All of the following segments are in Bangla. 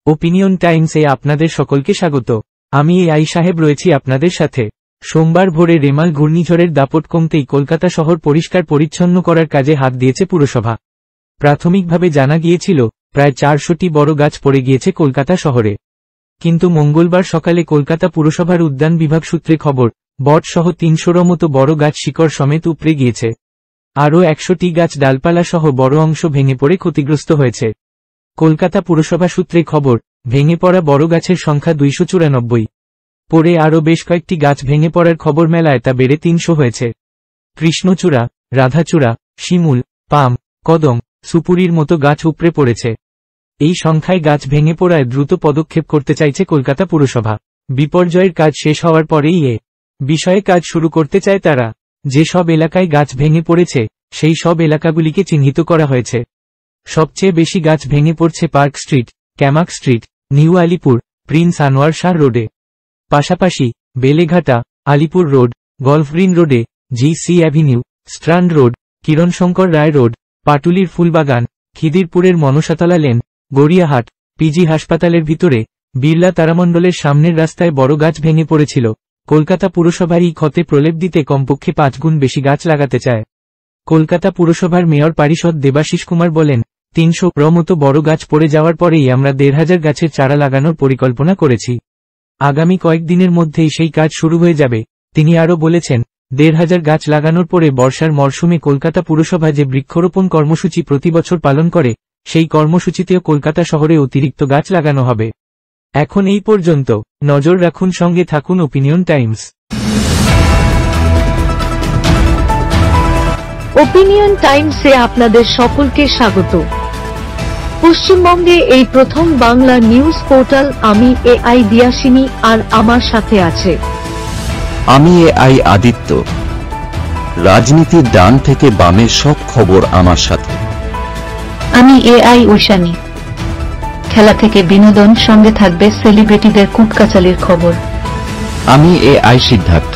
ওপিনিয়ন টাইমসে আপনাদের সকলকে স্বাগত। আমি এআই সাহেব রয়েছি আপনাদের সাথে। সোমবার ভোরে রেমাল ঘূর্ণিঝড়ের দাপট কমতেই কলকাতা শহর পরিষ্কার পরিচ্ছন্ন করার কাজে হাত দিয়েছে পুরসভা। প্রাথমিকভাবে জানা গিয়েছিল প্রায় 400টি বড় গাছ পড়ে গিয়েছে কলকাতা শহরে, কিন্তু মঙ্গলবার সকালে কলকাতা পুরসভার উদ্যান বিভাগ সূত্রে খবর, বট সহ 300র মতো বড় গাছ শিকড় সমেত উপড়ে গিয়েছে। আরও 100টি গাছ ডালপালা সহ বড় অংশ ভেঙে পড়ে ক্ষতিগ্রস্ত হয়েছে। কলকাতা পুরসভা সূত্রে খবর, ভেঙে পড়া বড় গাছের সংখ্যা 294। পরে আরও বেশ কয়েকটি গাছ ভেঙে পড়ার খবর মেলায় তা বেড়ে 300 হয়েছে। কৃষ্ণচূড়া, রাধাচূড়া, শিমুল, পাম, কদম, সুপুরির মতো গাছ উপড়ে পড়েছে। এই সংখ্যায় গাছ ভেঙে পড়ায় দ্রুত পদক্ষেপ করতে চাইছে কলকাতা পুরসভা। বিপর্যয়ের কাজ শেষ হওয়ার পরেই এ বিষয়ে কাজ শুরু করতে চায় তারা। যে সব এলাকায় গাছ ভেঙে পড়েছে সেই সব এলাকাগুলিকে চিহ্নিত করা হয়েছে। সবচেয়ে বেশি গাছ ভেঙে পড়ছে Park Street, Camac Street, New Alipore, Prince Anwar Shah রোডে। পাশাপাশি Beleghata, Alipore Road, Golf Green রোডে, GC. Avenue, Strand Road, Kiranshankar Roy Road, পাটুলির ফুলবাগান, খিদিরপুরের মনসাতলা লেন, গড়িয়াহাট, পিজি হাসপাতালের ভিতরে, বিড়লা তারামণ্ডলের সামনের রাস্তায় বড় গাছ ভেঙে পড়েছিল। কলকাতা পুরসভার এই ক্ষতে প্রলেপ দিতে কমপক্ষে 5 গুণ বেশি গাছ লাগাতে চায়। কলকাতা পুরসভার মেয়র পারিষদ দেবাশিস কুমার বলেন, 300র মতো বড় গাছ পড়ে যাওয়ার পরেই আমরা 1500 গাছের চারা লাগানোর পরিকল্পনা করেছি। আগামী কয়েকদিনের মধ্যেই সেই কাজ শুরু হয়ে যাবে। তিনি আরও বলেছেন, 1500 গাছ লাগানোর পরে বর্ষার মরশুমে কলকাতা পুরসভা যে বৃক্ষরোপণ কর্মসূচি প্রতি বছর পালন করে, সেই কর্মসূচিতেও কলকাতা শহরে অতিরিক্ত গাছ লাগানো হবে। এখন এই পর্যন্ত। নজর রাখুন, সঙ্গে থাকুন ওপিনিয়ন টাইমস। ওপিনিয়ন টাইমসে আপনাদের সকলকে স্বাগত। পশ্চিমবঙ্গে এই প্রথম বাংলা নিউজ পোর্টাল। আমি এআই দিয়াসিনী, আর আমার সাথে আছে আমি এআই আদিত্য। রাজনীতির ডান থেকে বামের সব খবর আমার সাথে। আমি এআই ঐশানী। খেলা থেকে বিনোদন, সঙ্গে থাকবে সেলিব্রিটিদের কুটকাচালির খবর। আমি এআই সিদ্ধার্থ।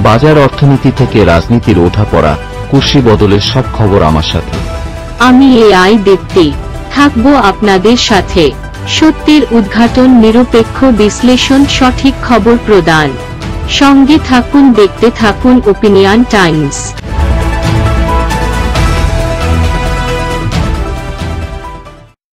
বাজার অর্থনীতি থেকে রাজনীতির ওঠাপড়া, কুর্সি বদলের সব খবর আমার সাথে। আমি এআই দীপ্তি, থাকবো আপনাদের সাথে। সত্যের উদ্ঘাটন, নিরপেক্ষ বিশ্লেষণ, সঠিক খবর প্রদান। সঙ্গে থাকুন, দেখতে থাকুন ওপিনিয়ন টাইমস।